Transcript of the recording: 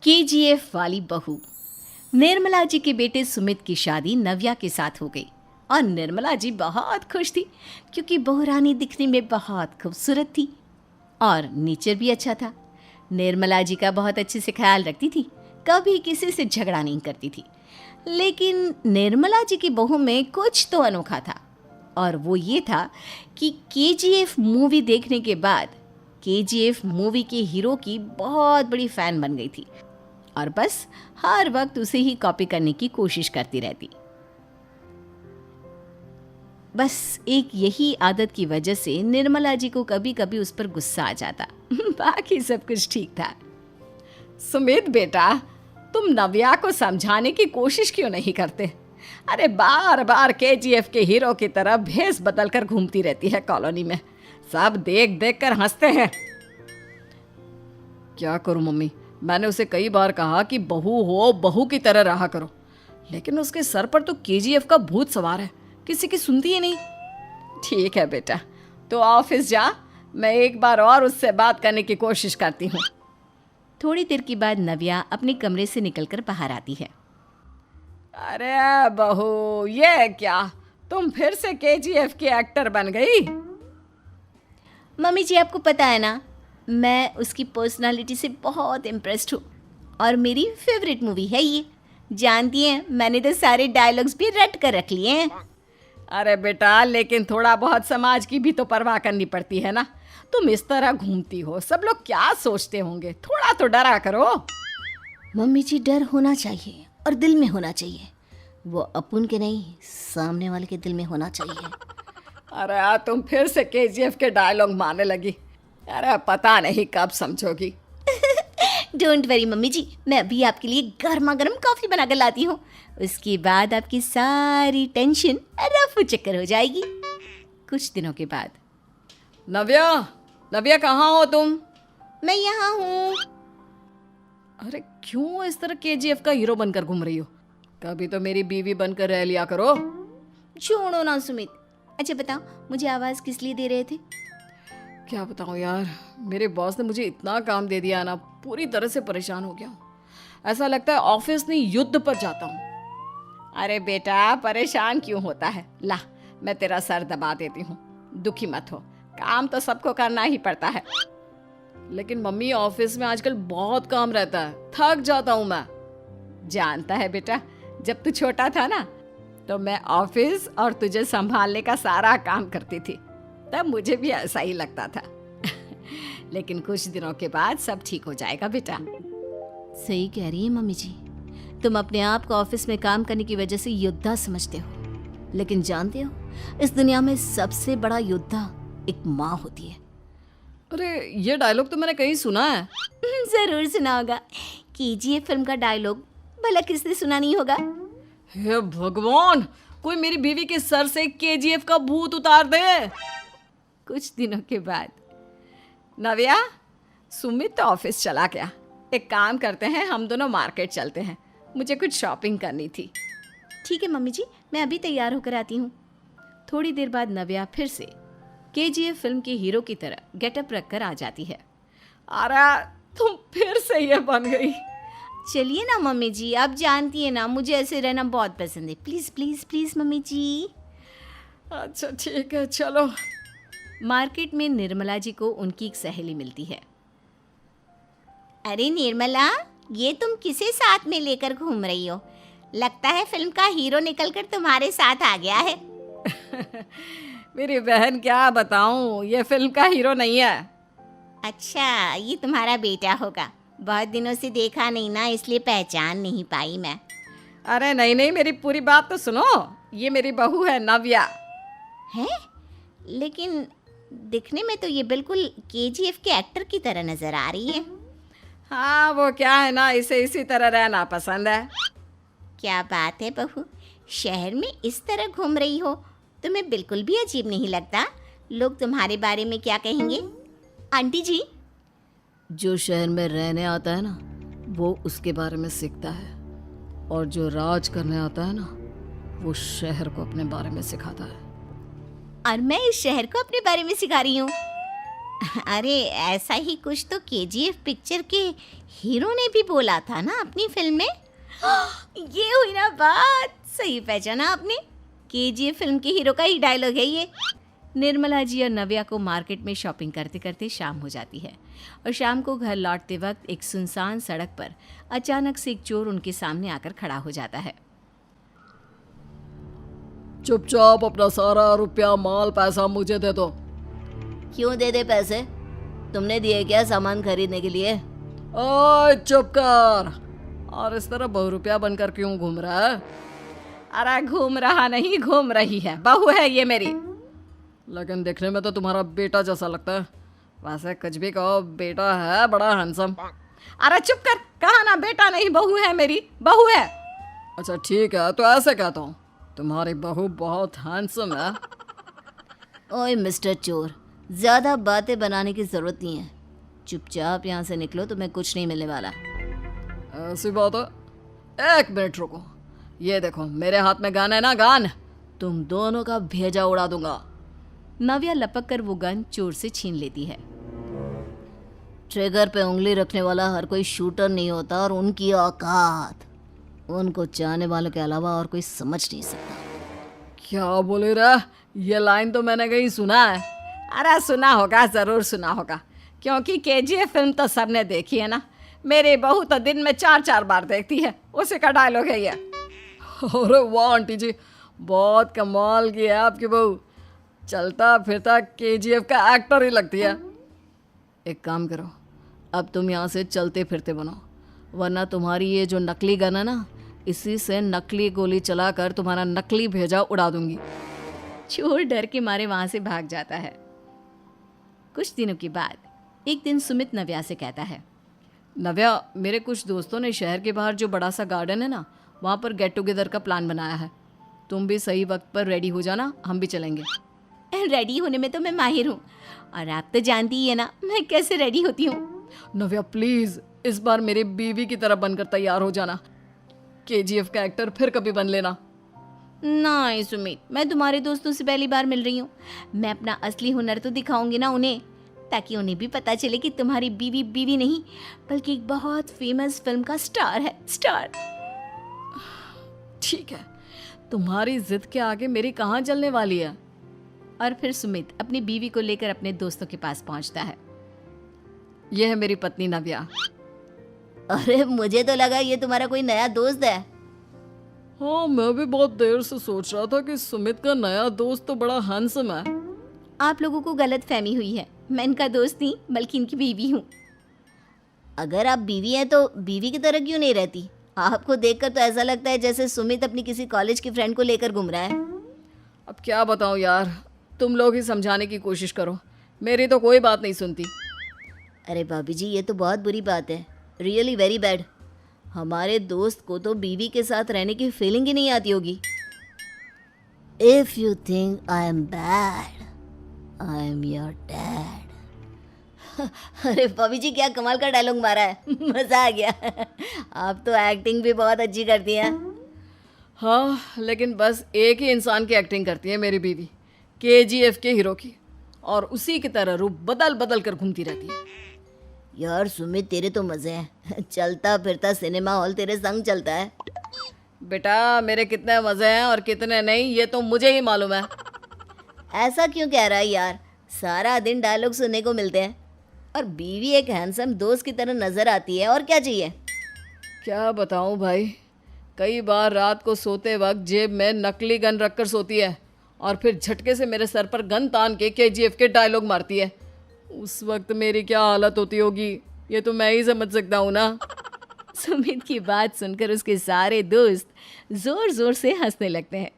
KGF वाली बहू। निर्मला जी के बेटे सुमित की शादी नव्या के साथ हो गई और निर्मला जी बहुत खुश थी क्योंकि बहू रानी दिखने में बहुत खूबसूरत थी और नेचर भी अच्छा था। निर्मला जी का बहुत अच्छे से ख्याल रखती थी, कभी किसी से झगड़ा नहीं करती थी। लेकिन निर्मला जी की बहू में कुछ तो अनोखा था और वो ये था कि केजीएफ मूवी देखने के बाद केजीएफ मूवी के हीरो की बहुत बड़ी फ़ैन बन गई थी और बस हर वक्त उसे ही कॉपी करने की कोशिश करती रहती। बस एक यही आदत की वजह से निर्मला जी को कभी कभी उस पर गुस्सा आ जाता। बाकी सब कुछ ठीक था। सुमित बेटा, तुम नव्या को समझाने की कोशिश क्यों नहीं करते? अरे बार बार केजीएफ के हीरो की तरह भेस बदल कर घूमती रहती है कॉलोनी में, सब देख देख कर हंसते हैं। क्या करूं मम्मी, मैंने उसे कई बार कहा कि बहू हो, बहू की तरह रहा करो, लेकिन उसके सर पर तो केजीएफ का भूत सवार है, किसी की सुनती ही नहीं। ठीक है बेटा, तो ऑफिस जा, मैं एक बार और उससे बात करने की कोशिश करती हूँ। थोड़ी देर के बाद नव्या अपने कमरे से निकलकर बाहर आती है। अरे बहू, ये क्या, तुम फिर से केजीएफ की एक्टर बन गई? मम्मी जी, आपको पता है ना, मैं उसकी पर्सनालिटी से बहुत इम्प्रेस्ड हूँ और मेरी फेवरेट मूवी है ये। जानती हैं, मैंने तो सारे डायलॉग्स भी रट कर रख लिए हैं। अरे बेटा, लेकिन थोड़ा बहुत समाज की भी तो परवाह करनी पड़ती है ना। तुम इस तरह घूमती हो, सब लोग क्या सोचते होंगे, थोड़ा तो डरा करो। मम्मी जी, डर होना चाहिए और दिल में होना चाहिए, वो अपुन के नहीं, सामने वाले के दिल में होना चाहिए। अरे तुम फिर से केजीएफ के डायलॉग मारने लगी। अरे पता नहीं कब समझोगी। डोंट वरी मम्मी जी, मैं अभी आपके लिए गर्मा गर्म कॉफ़ी बना कर लाती हूँ, उसके बाद आपकी सारी टेंशन रफू चक्कर हो जाएगी। कुछ दिनों के बाद। नव्या, नव्या कहाँ हो तुम? मैं यहाँ हूँ। अरे क्यों इस तरह केजीएफ का हीरो बनकर घूम रही हो? कभी तो मेरी बीवी बनकर रह लिया करो। छोड़ो ना सुमित। अच्छा बताओ, मुझे आवाज़ किस लिए दे रहे थे? क्या बताऊँ यार, मेरे बॉस ने मुझे इतना काम दे दिया ना, पूरी तरह से परेशान हो गया हूँ। ऐसा लगता है ऑफिस नहीं, युद्ध पर जाता हूँ। अरे बेटा, परेशान क्यों होता है? ला, मैं तेरा सर दबा देती हूँ, दुखी मत हो, काम तो सबको करना ही पड़ता है। लेकिन मम्मी, ऑफिस में आजकल बहुत काम रहता है, थक जाता हूँ मैं। जानता है बेटा, जब तू छोटा था ना, तो मैं ऑफिस और तुझे संभालने का सारा काम करती थी, तब मुझे भी ऐसा ही लगता था। लेकिन कुछ दिनों के बाद सब ठीक हो जाएगा बेटा। सही कह रही है मम्मी जी, तुम अपने आप को ऑफिस में काम करने की वजह से योद्धा समझते हो, लेकिन जानते हो, इस दुनिया में सबसे बड़ा योद्धा एक माँ होती है। अरे ये डायलॉग तो मैंने कहीं सुना है। जरूर सुना होगा, केजीएफ फिल्म का डायलॉग, भला किसने सुना नहीं होगा? हे भगवान, कोई मेरी बीवी के सर से केजीएफ का भूत उतार दे। कुछ दिनों के बाद। नव्या, सुमित तो ऑफिस चला गया, एक काम करते हैं, हम दोनों मार्केट चलते हैं, मुझे कुछ शॉपिंग करनी थी। ठीक है मम्मी जी, मैं अभी तैयार होकर आती हूँ। थोड़ी देर बाद नव्या फिर से केजीएफ फिल्म के हीरो की तरह गेटअप रखकर आ जाती है। अरे तुम फिर से ये बन गई। चलिए ना मम्मी जी, आप जानती है ना, मुझे ऐसे रहना बहुत पसंद है। प्लीज़ प्लीज़ प्लीज़ मम्मी जी। अच्छा ठीक है, चलो। मार्केट में निर्मला जी को उनकी एक सहेली मिलती है। अरे निर्मला, ये तुम किसे साथ में लेकर घूम रही हो? लगता है फिल्म का हीरो निकलकर तुम्हारे साथ आ गया है। मेरी बहन, क्या बताऊं, ये फिल्म का हीरो नहीं है। अच्छा, ये तुम्हारा बेटा होगा, बहुत दिनों से देखा नहीं ना, इसलिए पहचान नहीं पाई मैं। अरे नहीं नहीं, मेरी पूरी बात तो सुनो, ये मेरी बहू है नव्या। है? लेकिन दिखने में तो ये बिल्कुल केजीएफ के एक्टर की तरह नजर आ रही है। हाँ, वो क्या है ना, इसे इसी तरह रहना पसंद है। क्या बात है बहू, शहर में इस तरह घूम रही हो, तुम्हें बिल्कुल भी अजीब नहीं लगता? लोग तुम्हारे बारे में क्या कहेंगे? आंटी जी, जो शहर में रहने आता है ना, वो उसके बारे में सीखता है, और जो राज करने आता है ना, वो शहर को अपने बारे में सिखाता है। और मैं इस शहर को अपने बारे में सिखा रही हूँ। अरे ऐसा ही कुछ तो केजीएफ पिक्चर के हीरो ने भी बोला था ना अपनी फिल्म में। ये हुई ना बात, सही पहचाना आपने। केजीएफ फिल्म के हीरो का ही डायलॉग है ये। निर्मला जी और नव्या को मार्केट में शॉपिंग करते करते शाम हो जाती है और शाम को घर लौटते वक्त एक सुनसान सड़क पर अचानक से एक चोर उनके सामने आकर खड़ा हो जाता है। चुपचाप अपना सारा रुपया माल पैसा मुझे दे दो। क्यों दे दे पैसे? तुमने दिए क्या सामान खरीदने के लिए? ओए चुप कर। और इस तरह बहुरुपया बनकर क्यों घूम रहा है? अरे घूम रहा नहीं, घूम रही है, बहू है ये मेरी। लेकिन देखने में तो तुम्हारा बेटा जैसा लगता है। वैसे कुछ भी कहो, बेटा है बड़ा हैंडसम। अरे चुप कर, कहा ना बेटा नहीं बहू है मेरी, बहू है। अच्छा ठीक है, तो ऐसे कहता हूँ, तुम्हारी बहू बहुत हैंडसम है। ओए मिस्टर चोर, ज़्यादा बातें बनाने की ज़रूरत नहीं है। चुपचाप यहाँ से निकलो, तुम्हें कुछ नहीं मिलने वाला। ऐसी बात है। एक मिनट रुको, ये देखो मेरे हाथ में गन है ना, गन। तुम दोनों का भेजा उड़ा दूंगा। नव्या लपक कर वो गन चोर से छीन लेती है। ट्रिगर पे उंगली रखने वाला हर कोई शूटर नहीं होता और उनकी औकात उनको चाहने वालों के अलावा और कोई समझ नहीं सकता। क्या बोले रे? ये लाइन तो मैंने कहीं सुना है। अरे सुना होगा, ज़रूर सुना होगा, क्योंकि केजीएफ फिल्म तो सबने देखी है ना। मेरी बहू तो दिन में 4-4 बार देखती है, उसी का डायलॉग है ये। अरे वाह आंटी जी, बहुत कमाल की है आपकी बहू। चलता फिरता केजीएफ का एक्टर ही लगती है। एक काम करो, अब तुम यहाँ से चलते फिरते बनो, वरना तुम्हारी ये जो नकली गन है ना, इसी से नकली गोली चलाकर तुम्हारा नकली भेजा उड़ा दूंगी। चोर डर के मारे वहां से भाग जाता है। कुछ दिनों के बाद एक दिन सुमित नव्या से कहता है, नव्या, मेरे कुछ दोस्तों ने शहर के बाहर जो बड़ा सा गार्डन है ना, वहाँ पर गेट टुगेदर का प्लान बनाया है। तुम भी सही वक्त पर रेडी हो जाना, हम भी चलेंगे। रेडी होने में तो मैं माहिर हूँ, और आप तो जानती ही है ना मैं कैसे रेडी होती हूँ। नव्या प्लीज, इस बार मेरी बीवी की तरह बनकर तैयार हो जाना। केजीएफ का एक्टर फिर कभी बन लेना। नहीं सुमित, मैं तुम्हारे दोस्तों से पहली बार मिल रही हूँ। मैं अपना असली हुनर तो दिखाऊंगी ना उन्हें, ताकि उन्हें भी पता चले कि तुम्हारी बीवी बीवी नहीं बल्कि एक बहुत फेमस फिल्म का स्टार है, स्टार। ठीक है, तुम्हारी जिद के आगे मेरी कहाँ चलने वाली है। और फिर सुमित अपनी बीवी को लेकर अपने दोस्तों के पास पहुंचता है। यह है मेरी पत्नी नव्या। अरे मुझे तो लगा ये तुम्हारा कोई नया दोस्त है। हाँ, मैं भी बहुत देर से सोच रहा था कि सुमित का नया दोस्त तो बड़ा हैंडसम है। आप लोगों को गलत फहमी हुई है, मैं इनका दोस्त नहीं बल्कि इनकी बीवी हूँ। अगर आप बीवी हैं तो बीवी की तरह क्यों नहीं रहती? आपको देखकर तो ऐसा लगता है जैसे सुमित अपनी किसी कॉलेज की फ्रेंड को लेकर घूम रहा है। अब क्या बताऊँ यार, तुम लोग ही समझाने की कोशिश करो, मेरी तो कोई बात नहीं सुनती। अरे भाभी जी, ये तो बहुत बुरी बात है, रियली वेरी बैड। हमारे दोस्त को तो बीवी के साथ रहने की फीलिंग ही नहीं आती होगी। If you think I am bad, I am your dad. अरे भाभी जी, क्या कमाल का डायलॉग मारा है, मजा आ गया। आप तो एक्टिंग भी बहुत अच्छी करती हैं। हाँ, लेकिन बस एक ही इंसान की एक्टिंग करती है मेरी बीवी, केजीएफ के हीरो की, और उसी की तरह रूप बदल बदल कर घूमती रहती है। यार सुमित, तेरे तो मजे हैं, चलता फिरता सिनेमा हॉल तेरे संग चलता है। बेटा, मेरे कितने मजे हैं और कितने नहीं ये तो मुझे ही मालूम है। ऐसा क्यों कह रहा है यार, सारा दिन डायलॉग सुनने को मिलते हैं और बीवी एक हैंडसम दोस्त की तरह नजर आती है, और क्या चाहिए। क्या बताऊं भाई, कई बार रात को सोते वक्त जेब में नकली गन रखकर सोती है और फिर झटके से मेरे सर पर गन तान के केजीएफ के डायलॉग मारती है। उस वक्त मेरी क्या हालत होती होगी ये तो मैं ही समझ सकता हूँ ना। सुमित की बात सुनकर उसके सारे दोस्त जोर जोर से हंसने लगते हैं।